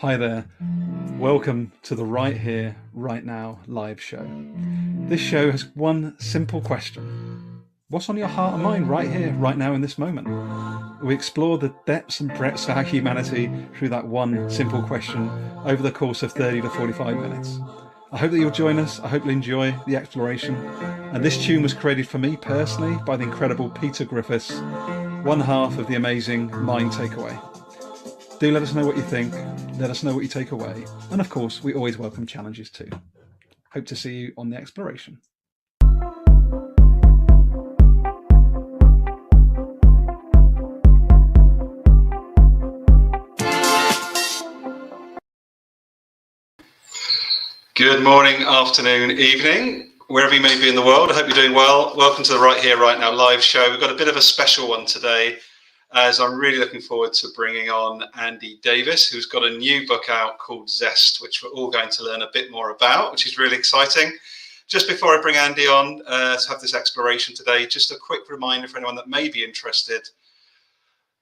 Hi there. Welcome to the Right Here, Right Now live show. This show has one simple question. What's on your heart and mind right here, right now in this moment? We explore the depths and breadths of our humanity through that one simple question over the course of 30 to 45 minutes. I hope that you'll join us. I hope you'll enjoy the exploration. And this tune was created for me personally by the incredible Peter Griffiths, one half of the amazing Mind Takeaway. Do let us know what you think. Let us know what you take away. And of course, we always welcome challenges too. Hope to see you on the exploration. Good morning, afternoon, evening, wherever you may be in the world. I hope you're doing well. Welcome to the Right Here, Right Now live show. We've got a bit of a special one today, as I'm really looking forward to bringing on Andy Davies, who's got a new book out called Zest, which we're all going to learn a bit more about, which is really exciting. Just before I bring Andy on to have this exploration today, just a quick reminder for anyone that may be interested.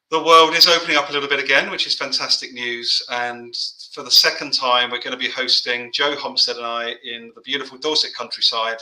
The world is opening up a little bit again, which is fantastic news. And for the second time, we're going to be hosting Joe Homstead and I in the beautiful Dorset countryside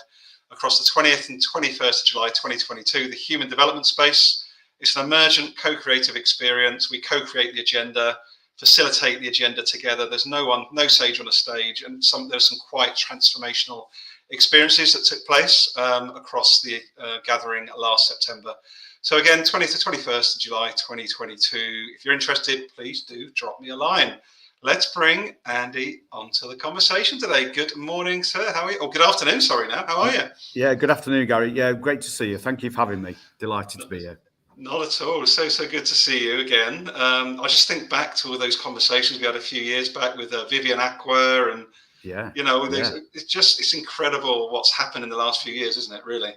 across the 20th and 21st of July 2022, the Human Development Space. It's an emergent co-creative experience. We co-create the agenda, facilitate the agenda together. There's no sage on a stage, and there's some quite transformational experiences that took place across the gathering last September. So again, 20th to 21st of July 2022. If you're interested, please do drop me a line. Let's bring Andy onto the conversation today. Good morning, sir. How are you? Oh, good afternoon, sorry now. How are you? Yeah, good afternoon, Gary. Yeah, great to see you. Thank you for having me. Delighted to be here. Not at all. So good to see you again. I just think back to all those conversations we had a few years back with Vivian Aqua, and it's incredible what's happened in the last few years, isn't it? Really.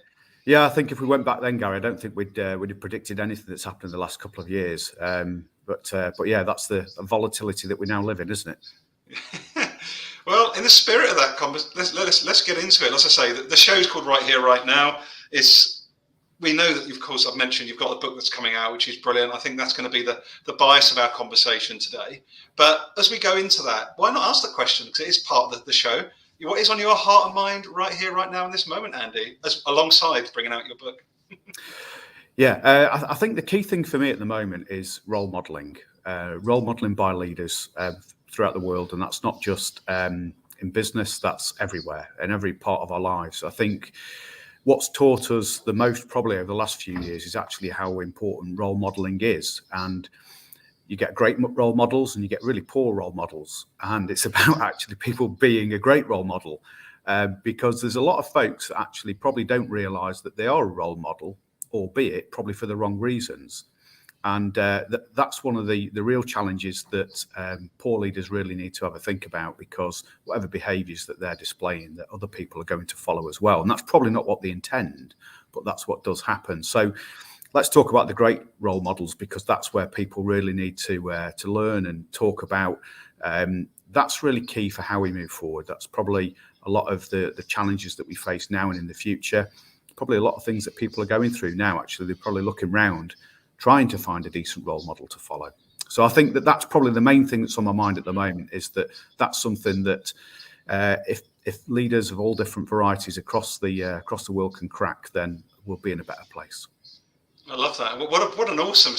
Yeah, I think if we went back then, Gary, I don't think we'd have predicted anything that's happened in the last couple of years. But yeah, that's the volatility that we now live in, isn't it? Well, in the spirit of that conversation, let's get into it. As I say, the show's called Right Here, Right Now. We know that, of course, I've mentioned you've got a book that's coming out, which is brilliant. I think that's going to be the bias of our conversation today. But as we go into that, why not ask the question? Because it is part of the show. What is on your heart and mind right here, right now, in this moment, Andy, alongside bringing out your book? Yeah, I think the key thing for me at the moment is role modelling by leaders throughout the world. And that's not just in business, that's everywhere, in every part of our lives. I think what's taught us the most probably over the last few years is actually how important role modelling is. And you get great role models and you get really poor role models. And it's about actually people being a great role model because there's a lot of folks that actually probably don't realise that they are a role model, albeit probably for the wrong reasons. And that's one of the real challenges that poor leaders really need to have a think about, because whatever behaviours that they're displaying, that other people are going to follow as well. And that's probably not what they intend, but that's what does happen. So let's talk about the great role models, because that's where people really need to learn and talk about. That's really key for how we move forward. That's probably a lot of the challenges that we face now and in the future. Probably a lot of things that people are going through now. Actually, they're probably looking around, trying to find a decent role model to follow. So I think that's probably the main thing that's on my mind at the moment, is that's something that if leaders of all different varieties across the world can crack, then we'll be in a better place. I love that. What an awesome!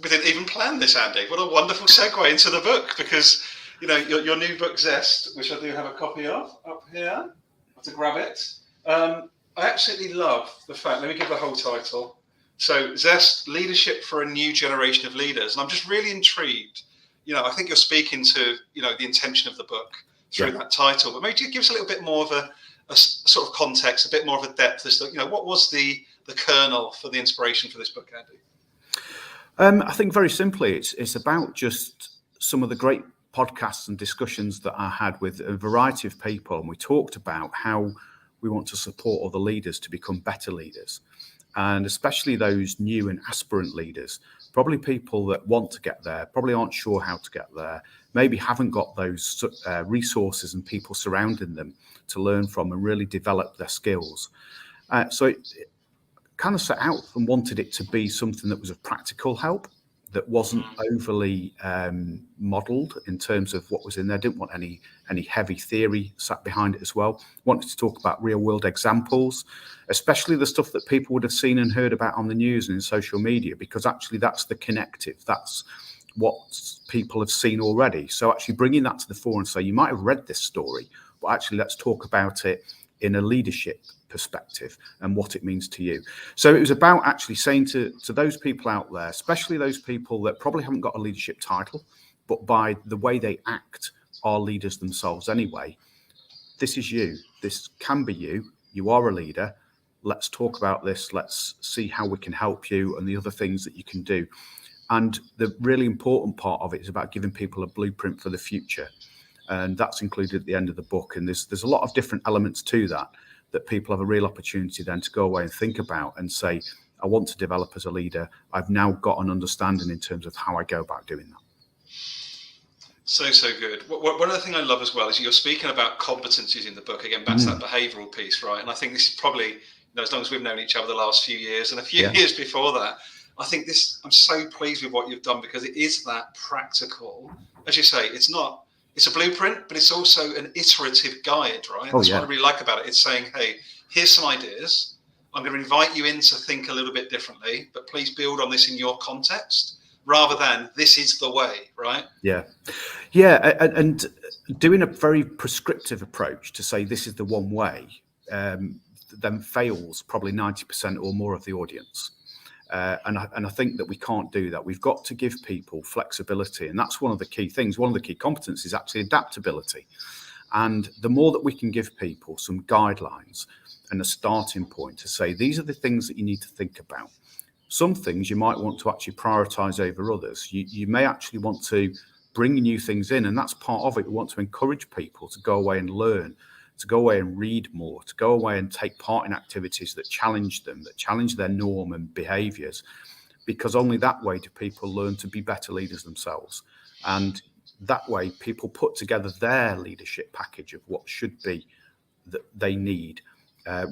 We didn't even plan this, Andy. What a wonderful segue into the book, because your new book Zest, which I do have a copy of up here. I have to grab it. I absolutely love the fact. Let me give the whole title. So Zest, Leadership for a New Generation of Leaders. And I'm just really intrigued. I think you're speaking to, the intention of the book through that title, but maybe give us a little bit more of a sort of context, a bit more of a depth as to, what was the kernel for the inspiration for this book, Andy? I think very simply, it's about just some of the great podcasts and discussions that I had with a variety of people. And we talked about how we want to support other leaders to become better leaders. And especially those new and aspirant leaders, probably people that want to get there, probably aren't sure how to get there, maybe haven't got those resources and people surrounding them to learn from and really develop their skills. So it kind of set out and wanted it to be something that was of practical help, that wasn't overly modelled in terms of what was in there. Didn't want any heavy theory sat behind it as well. Wanted to talk about real world examples, especially the stuff that people would have seen and heard about on the news and in social media, because actually that's the connective. That's what people have seen already. So actually bringing that to the fore and say, you might have read this story, but actually let's talk about it in a leadership perspective and what it means to you. So it was about actually saying to those people out there, especially those people that probably haven't got a leadership title, but by the way they act are leaders themselves anyway. This is you. This can be you. You are a leader. Let's talk about this. Let's see how we can help you and the other things that you can do. And the really important part of it is about giving people a blueprint for the future. And that's included at the end of the book. And there's a lot of different elements to that people have a real opportunity then to go away and think about and say, I want to develop as a leader. I've now got an understanding in terms of how I go about doing that. So good. One other thing I love as well is you're speaking about competencies in the book, again, back to that behavioural piece, right? And I think this is probably, as long as we've known each other the last few years and a few years before that, I think I'm so pleased with what you've done, because it is that practical. As you say, it's a blueprint, but it's also an iterative guide, right? That's what I really like about it. It's saying, hey, here's some ideas. I'm going to invite you in to think a little bit differently, but please build on this in your context rather than this is the way, right? Yeah. And doing a very prescriptive approach to say this is the one way, then fails probably 90% or more of the audience. And I think that we can't do that. We've got to give people flexibility. And that's one of the key things. One of the key competencies is actually adaptability. And the more that we can give people some guidelines and a starting point to say, these are the things that you need to think about. Some things you might want to actually prioritize over others. You may actually want to bring new things in. And that's part of it. We want to encourage people to go away and learn, to go away and read more, to go away and take part in activities that challenge them, that challenge their norm and behaviours, because only that way do people learn to be better leaders themselves. And that way people put together their leadership package of what should be that they need,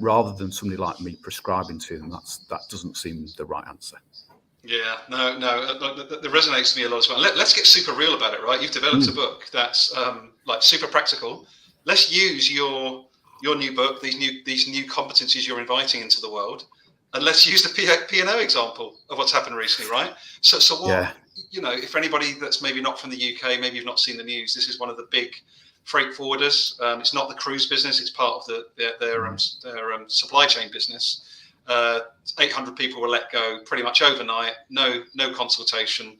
rather than somebody like me prescribing to them. That doesn't seem the right answer. Yeah, no, that resonates to me a lot as well. Let's get super real about it, right? You've developed a book that's like super practical. Let's use your new book, these new competencies you're inviting into the world, and let's use the P&O example of what's happened recently, right? So what, if anybody that's maybe not from the UK, maybe you've not seen the news, this is one of the big freight forwarders. It's not the cruise business; it's part of their supply chain business. 800 people were let go pretty much overnight, no consultation.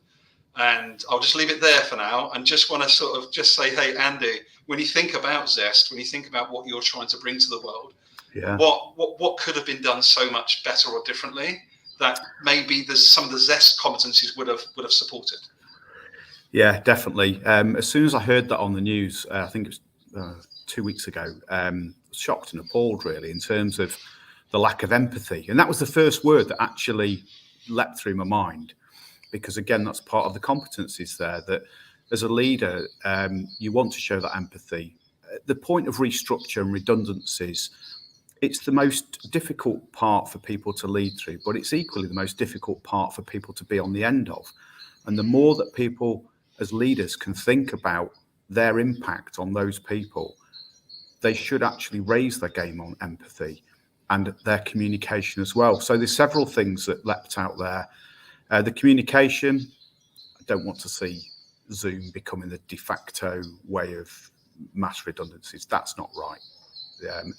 And I'll just leave it there for now and just want to sort of just say, hey, Andy, when you think about Zest, when you think about what you're trying to bring to the world, what could have been done so much better or differently that maybe some of the Zest competencies would have supported? Yeah, definitely. As soon as I heard that on the news, I think it was 2 weeks ago, shocked and appalled really in terms of the lack of empathy. And that was the first word that actually leapt through my mind. Because again, that's part of the competencies there, that as a leader, you want to show that empathy. The point of restructure and redundancies, it's the most difficult part for people to lead through, but it's equally the most difficult part for people to be on the end of. And the more that people as leaders can think about their impact on those people, they should actually raise their game on empathy and their communication as well. So there's several things that leapt out there. The communication, I don't want to see Zoom becoming the de facto way of mass redundancies. That's not right.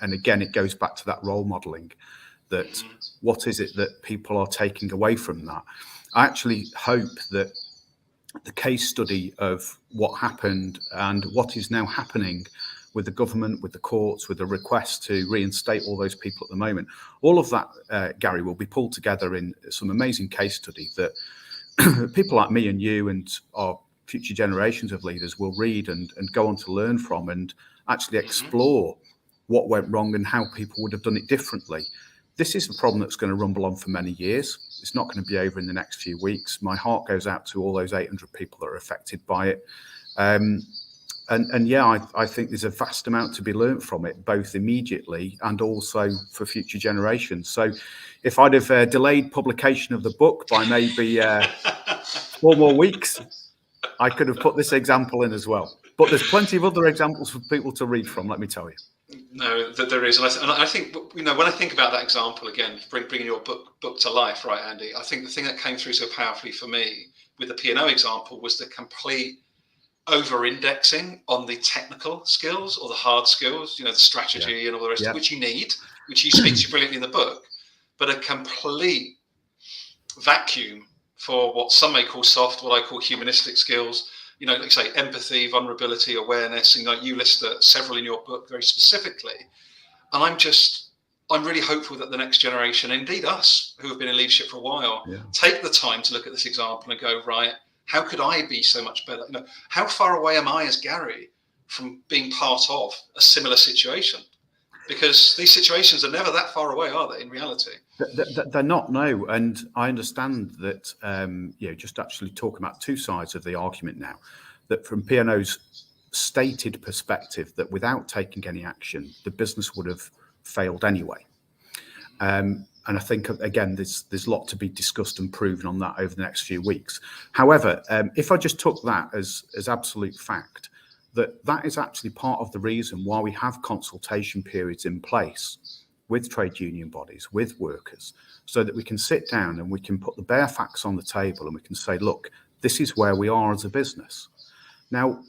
And again, it goes back to that role modelling, that what is it that people are taking away from that? I actually hope that the case study of what happened and what is now happening with the government, with the courts, with the request to reinstate all those people at the moment, all of that, Gary, will be pulled together in some amazing case study that people like me and you and our future generations of leaders will read and go on to learn from, and actually explore what went wrong and how people would have done it differently. This is a problem that's going to rumble on for many years. It's not going to be over in the next few weeks. My heart goes out to all those 800 people that are affected by it. And yeah, I think there's a vast amount to be learned from it, both immediately and also for future generations. So if I'd have delayed publication of the book by maybe 4 more weeks, I could have put this example in as well. But there's plenty of other examples for people to read from, let me tell you. No, that there is, and I think when I think about that example again, bringing your book to life, right, Andy? I think the thing that came through so powerfully for me with the P&O example was the complete over-indexing on the technical skills or the hard skills, the strategy and all the rest, which you need, which you speak to brilliantly in the book, but a complete vacuum for what some may call soft, what I call humanistic skills. Like say empathy, vulnerability, awareness, and you list several in your book very specifically. And I'm really hopeful that the next generation, indeed us who have been in leadership for a while, take the time to look at this example and go, right, how could I be so much better? How far away am I as Gary from being part of a similar situation? Because these situations are never that far away, are they, in reality? They're not, no. And I understand that, just actually talking about two sides of the argument now, that from P&O's stated perspective, that without taking any action, the business would have failed anyway. And I think, again, there's a lot to be discussed and proven on that over the next few weeks. However, if I just took that as absolute fact, that is actually part of the reason why we have consultation periods in place with trade union bodies, with workers, so that we can sit down and we can put the bare facts on the table and we can say, look, this is where we are as a business. Now,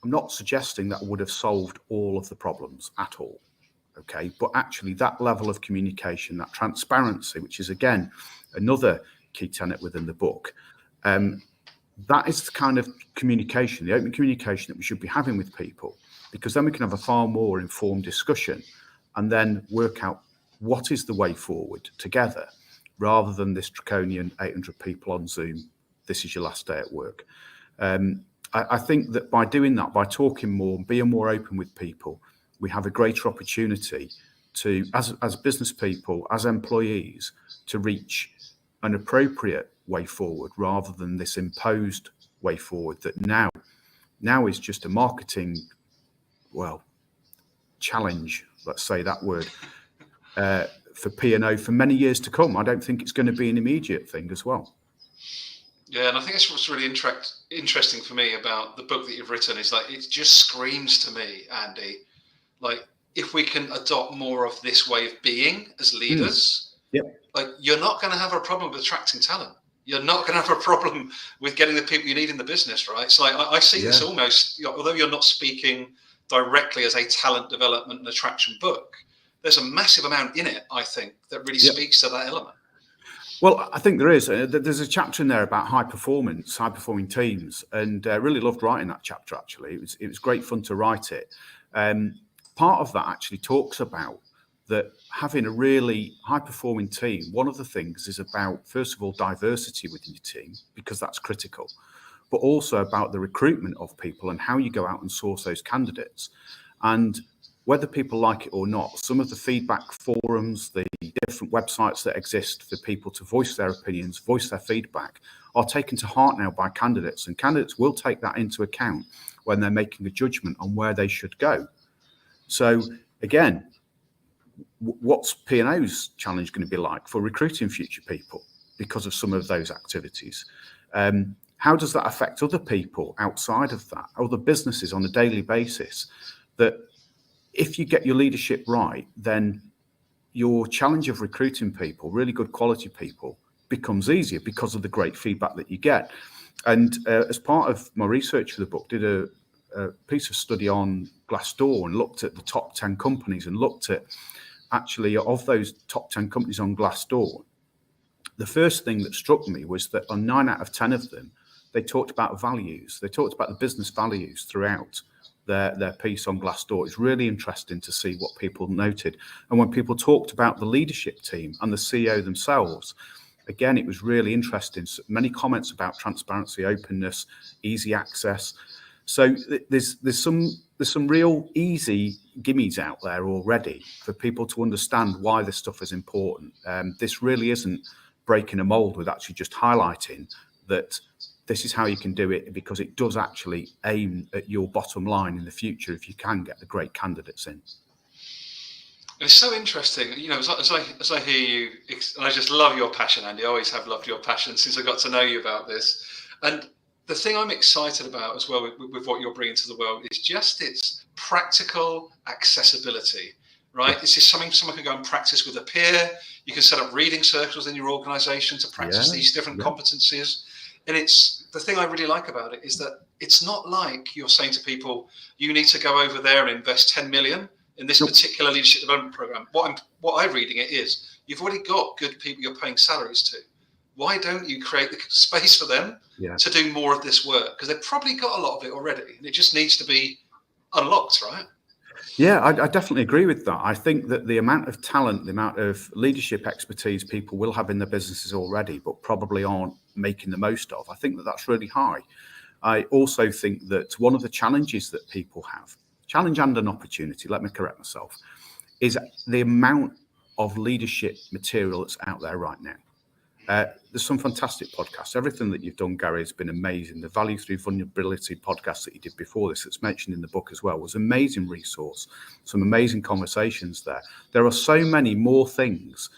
I'm not suggesting that would have solved all of the problems at all, okay? But actually that level of communication, that transparency, which is, again, another key tenet within the book, that is the kind of communication, the open communication that we should be having with people, because then we can have a far more informed discussion and then work out what is the way forward together, rather than this draconian 800 people on Zoom, this is your last day at work. I think that by doing that, by talking more, being more open with people, we have a greater opportunity to, as business people, as employees, to reach an appropriate way forward rather than this imposed way forward that now is just a marketing, challenge, let's say that word, for P&O for many years to come. I don't think it's going to be an immediate thing as well. Yeah, and I think that's what's really interesting for me about the book that you've written is like, it just screams to me, Andy, like if we can adopt more of this way of being as leaders, like you're not going to have a problem with attracting talent. You're not going to have a problem with getting the people you need in the business, right? So I see this almost, although you're not speaking directly as a talent development and attraction book, there's a massive amount in it, I think, that really speaks to that element. Well, I think there is. There's a chapter in there about high-performing teams, and I really loved writing that chapter, actually. It was great fun to write it. Part of that actually talks about that having a really high-performing team, one of the things is about, first of all, diversity within your team, because that's critical, but also about the recruitment of people and how you go out and source those candidates. And whether people like it or not, some of the feedback forums, the different websites that exist for people to voice their opinions, voice their feedback, are taken to heart now by candidates, and candidates will take that into account when they're making a judgment on where they should go. So again, what's P&O's challenge going to be like for recruiting future people because of some of those activities? How does that affect other people outside of that, other businesses on a daily basis? That if you get your leadership right, then your challenge of recruiting people, really good quality people, becomes easier because of the great feedback that you get. And as part of my research for the book, did a piece of study on Glassdoor and looked at the top 10 companies and looked at actually of those top 10 companies on Glassdoor. The first thing that struck me was that on 9 out of 10 of them, they talked about values. They talked about the business values throughout their piece on Glassdoor. It's really interesting to see what people noted. And when people talked about the leadership team and the CEO themselves, again, it was really interesting. So many comments about transparency, openness, easy access. So there's some real easy gimmies out there already for people to understand why this stuff is important. This really isn't breaking a mold with actually just highlighting that this is how you can do it, because it does actually aim at your bottom line in the future if you can get the great candidates in. It's so interesting, as I hear you, and I just love your passion, Andy. I always have loved your passion since I got to know you about this. And the thing I'm excited about as well with what you're bringing to the world is just its practical accessibility, right? Yeah. This is something someone can go and practice with a peer. You can set up reading circles in your organization to practice these different competencies. And it's the thing I really like about it is that it's not like you're saying to people, you need to go over there and invest 10 million in this particular leadership development program. What I'm reading it is, you've already got good people you're paying salaries to. Why don't you create the space for them to do more of this work? Because they've probably got a lot of it already, and it just needs to be unlocked, right? Yeah, I definitely agree with that. I think that the amount of talent, the amount of leadership expertise people will have in their businesses already, but probably aren't making the most of, I think that that's really high. I also think that one of the challenges that people have, challenge and an opportunity, let me correct myself, is the amount of leadership material that's out there right now. There's some fantastic podcasts. Everything that you've done, Gary, has been amazing. The Value Through Vulnerability podcast that you did before this, that's mentioned in the book as well, was an amazing resource. Some amazing conversations there. There are so many more things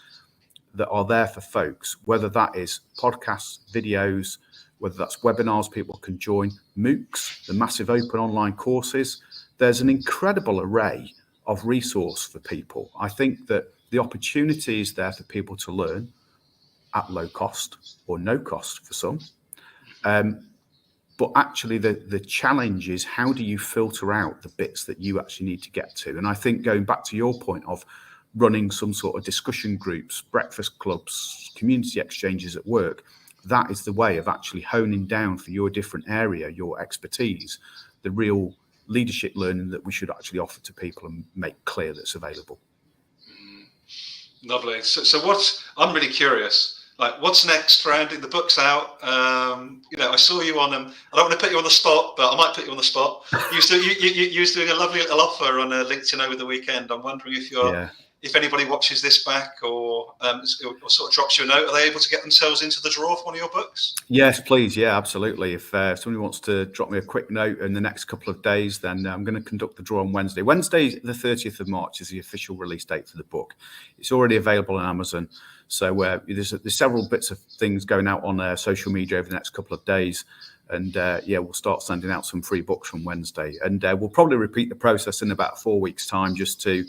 that are there for folks, whether that is podcasts, videos, whether that's webinars people can join, MOOCs, the massive open online courses. There's an incredible array of resource for people. I think that the opportunity is there for people to learn at low cost or no cost for some. But actually the challenge is, how do you filter out the bits that you actually need to get to? And I think, going back to your point of running some sort of discussion groups, breakfast clubs, community exchanges at work, that is the way of actually honing down for your different area, your expertise, the real leadership learning that we should actually offer to people and make clear that's available. Lovely. So I'm really curious. Like, what's next for Andy? The book's out. I saw you on. I don't want to put you on the spot, but I might put you on the spot. You was doing a lovely little offer on LinkedIn over the weekend. I'm wondering if anybody watches this back or sort of drops you a note, are they able to get themselves into the draw for one of your books? Yes, please. Yeah, absolutely. If somebody wants to drop me a quick note in the next couple of days, then I'm going to conduct the draw on Wednesday. Wednesday, the 30th of March, is the official release date for the book. It's already available on Amazon. So there's several bits of things going out on social media over the next couple of days. And we'll start sending out some free books from Wednesday. And we'll probably repeat the process in about 4 weeks' time, just to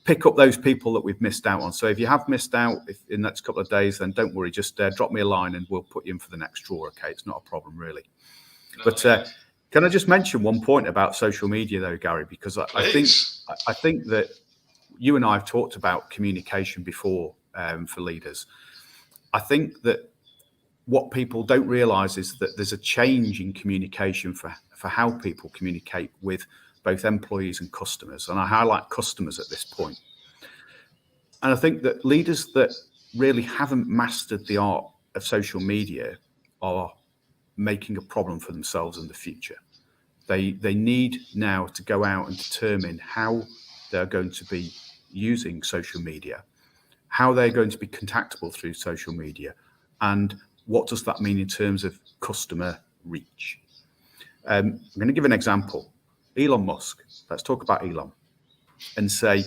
pick up those people that we've missed out on. So if you have missed out in the next couple of days, then don't worry, just drop me a line and we'll put you in for the next draw. Okay, it's not a problem really. No, but can I just mention one point about social media though, Gary? Because I think that you and I have talked about communication before for leaders. I think that what people don't realize is that there's a change in communication for how people communicate with both employees and customers. And I highlight customers at this point. And I think that leaders that really haven't mastered the art of social media are making a problem for themselves in the future. They need now to go out and determine how they're going to be using social media, how they're going to be contactable through social media, and what does that mean in terms of customer reach. I'm going to give an example. Elon Musk. Let's talk about Elon and say,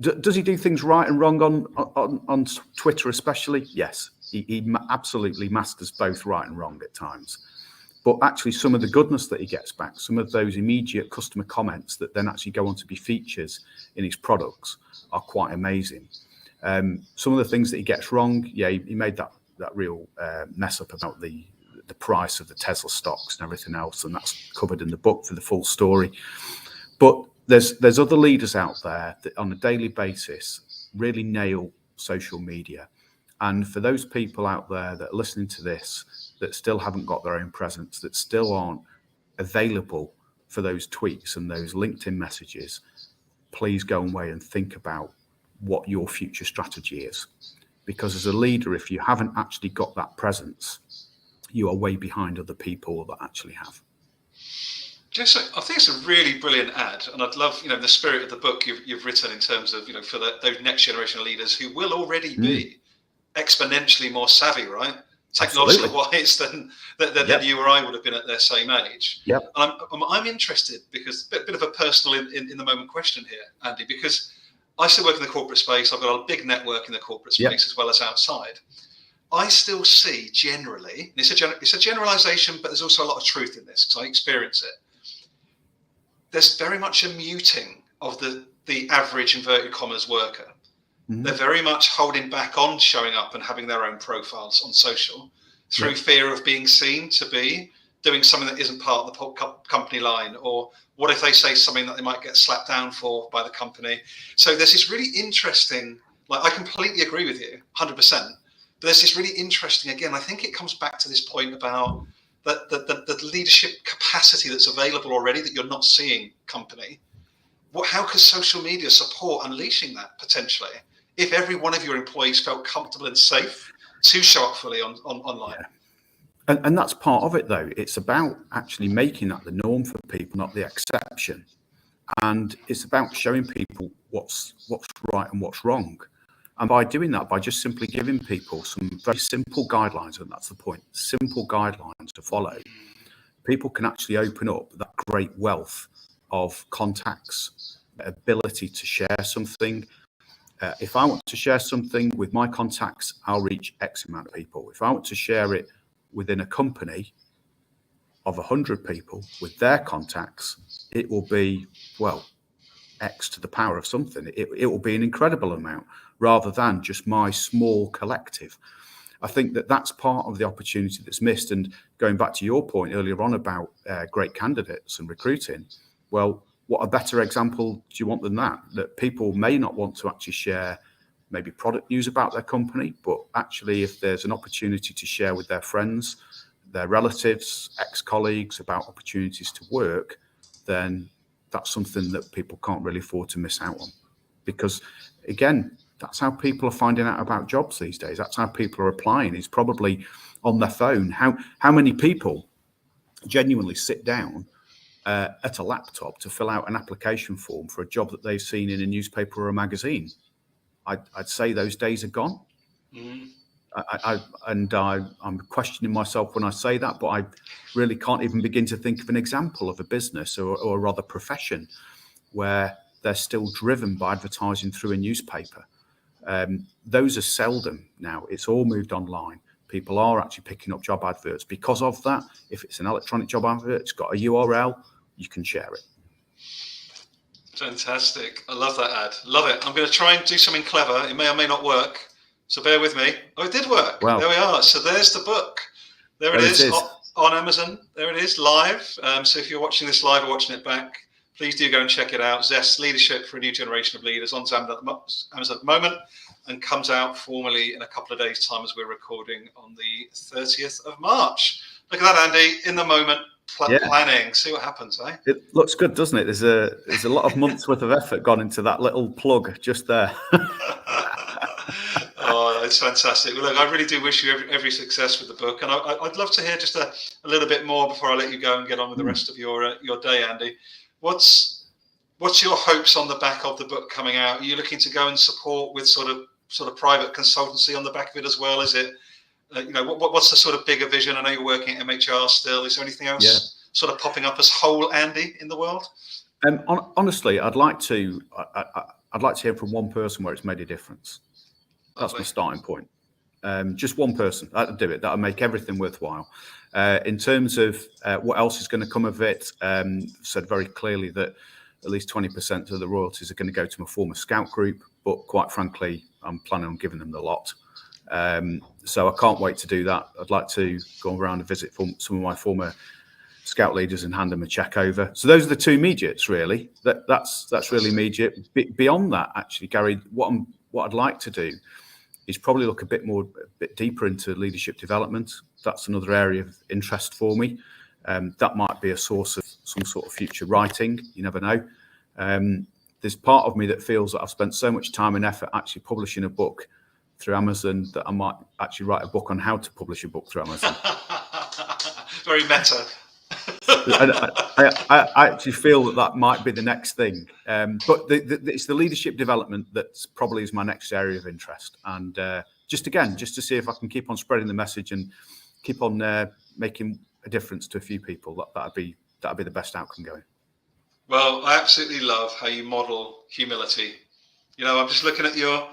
does he do things right and wrong on Twitter especially? Yes, he absolutely masters both right and wrong at times. But actually some of the goodness that he gets back, some of those immediate customer comments that then actually go on to be features in his products are quite amazing. Some of the things that he gets wrong, he made that real mess up about the price of the Tesla stocks and everything else, and that's covered in the book for the full story. But there's other leaders out there that on a daily basis really nail social media. And for those people out there that are listening to this that still haven't got their own presence, that still aren't available for those tweets and those LinkedIn messages, please go away and think about what your future strategy is. Because as a leader, if you haven't actually got that presence, you are way behind other people that actually have. Just, I think it's a really brilliant ad, and I'd love, the spirit of the book you've written in terms of, for those next generation of leaders who will already be exponentially more savvy, right? technology-wise than Yep. you or I would have been at their same age. Yep. I'm interested because a bit of a personal in the moment question here, Andy, because I still work in the corporate space. I've got a big network in the corporate space, Yep. as well as outside. I still see generally, it's a generalization, but there's also a lot of truth in this because I experience it. There's very much a muting of the average inverted commas worker. Mm-hmm. They're very much holding back on showing up and having their own profiles on social through fear of being seen to be doing something that isn't part of the company line, or what if they say something that they might get slapped down for by the company. So there's this really interesting, like, I completely agree with you 100%, but there's this really interesting, again, I think it comes back to this point about the leadership capacity that's available already that you're not seeing company. How could social media support unleashing that potentially if every one of your employees felt comfortable and safe to show up fully online? Yeah. And that's part of it, though. It's about actually making that the norm for people, not the exception. And it's about showing people what's right and what's wrong. And by doing that, by just simply giving people some very simple guidelines, and that's the point, simple guidelines to follow, people can actually open up that great wealth of contacts, ability to share something. If I want to share something with my contacts, I'll reach X amount of people. If I want to share it within a company of 100 people with their contacts, it will be, well, X to the power of something. It will be an incredible amount rather than just my small collective. I think that's part of the opportunity that's missed. And going back to your point earlier on about great candidates and recruiting, well, what a better example do you want than that people may not want to actually share maybe product news about their company, but actually if there's an opportunity to share with their friends, their relatives, ex-colleagues about opportunities to work, then that's something that people can't really afford to miss out on. Because again, that's how people are finding out about jobs these days. That's how people are applying, is probably on their phone. How many people genuinely sit down at a laptop to fill out an application form for a job that they've seen in a newspaper or a magazine? I'd say those days are gone. Mm. I'm questioning myself when I say that, but I really can't even begin to think of an example of a business or a rather profession where they're still driven by advertising through a newspaper. Those are seldom now. It's all moved online. People are actually picking up job adverts because of that. If it's an electronic job advert, it's got a URL, you can share it. Fantastic. I love that ad. Love it. I'm going to try and do something clever. It may or may not work, so bear with me. Oh, it did work. Wow. There we are. So there's the book. There it is. On Amazon. There it is, live. So if you're watching this live or watching it back, please do go and check it out. Zest, Leadership for a New Generation of Leaders, on Amazon at the moment, and comes out formally in a couple of days' time as we're recording on the 30th of March. Look at that, Andy, in the moment, planning. See what happens, eh? It looks good, doesn't it? There's a lot of months worth of effort gone into that little plug just there. Oh, it's fantastic. Well, look, I really do wish you every success with the book, and I'd love to hear just a little bit more before I let you go and get on with the rest of your day, Andy. What's your hopes on the back of the book coming out? Are you looking to go and support with sort of private consultancy on the back of it as well? Is it, what's the sort of bigger vision? I know you're working at MHR still. Is there anything else sort of popping up as whole Andy in the world? Honestly, I'd like to hear from one person where it's made a difference. That's my starting point. Just one person. That'll do it. That'll make everything worthwhile. In terms of what else is going to come of it, said very clearly that at least 20% of the royalties are going to go to my former scout group, but quite frankly, I'm planning on giving them the lot. So I can't wait to do that. I'd like to go around and visit some of my former scout leaders and hand them a check over. So those are the two immediates, really. That's really immediate. Beyond that, actually, Gary, what I'd like to do is probably look a bit deeper into leadership development. That's another area of interest for me. That might be a source of some sort of future writing. You never know. There's part of me that feels that I've spent so much time and effort actually publishing a book through Amazon that I might actually write a book on how to publish a book through Amazon. Very meta. I actually feel that might be the next thing. But it's the leadership development that probably is my next area of interest. And just to see if I can keep on spreading the message and keep on making a difference to a few people. That'd be the best outcome going. Well, I absolutely love how you model humility. I'm just looking at your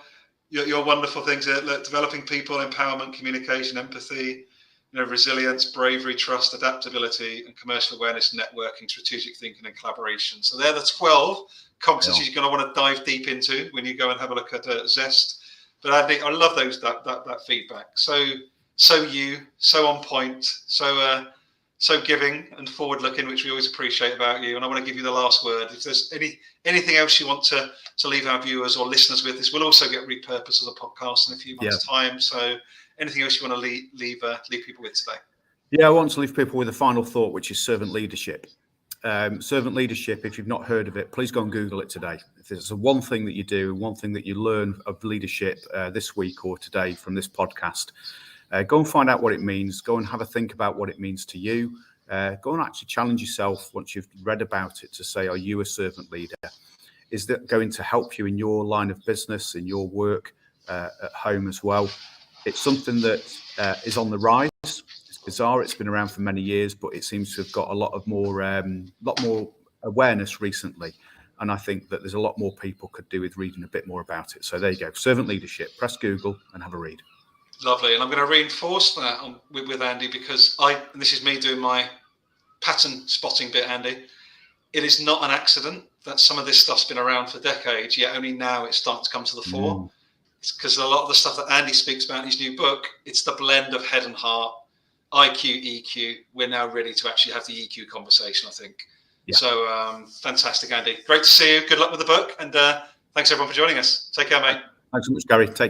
wonderful things there, developing people, empowerment, communication, empathy, resilience, bravery, trust, adaptability, and commercial awareness, networking, strategic thinking, and collaboration. So they're the 12 competencies you're going to want to dive deep into when you go and have a look at Zest. But Andy, I love that feedback. So on point, so giving and forward looking, which we always appreciate about you. And I want to give you the last word. If there's anything else you want to leave our viewers or listeners with, this will also get repurposed as a podcast in a few months' time. So anything else you want to leave people with today? Yeah, I want to leave people with a final thought, which is servant leadership. Servant leadership, if you've not heard of it, please go and Google it today. If there's one thing that you do, one thing that you learn of leadership this week or today from this podcast, go and find out what it means. Go and have a think about what it means to you. Go and actually challenge yourself once you've read about it to say, are you a servant leader? Is that going to help you in your line of business, in your work, at home as well? It's something that is on the rise. It's bizarre. It's been around for many years, but it seems to have got a lot more awareness recently. And I think that there's a lot more people could do with reading a bit more about it. So there you go. Servant leadership. Press Google and have a read. Lovely. And I'm going to reinforce that with Andy, because and this is me doing my pattern spotting bit, Andy. It is not an accident that some of this stuff's been around for decades, yet only now it's starting to come to the fore. It's because a lot of the stuff that Andy speaks about in his new book, it's the blend of head and heart, IQ, EQ. We're now ready to actually have the EQ conversation, I think. Yeah. So fantastic, Andy. Great to see you. Good luck with the book. And thanks everyone for joining us. Take care, mate. Thanks so much, Gary. Take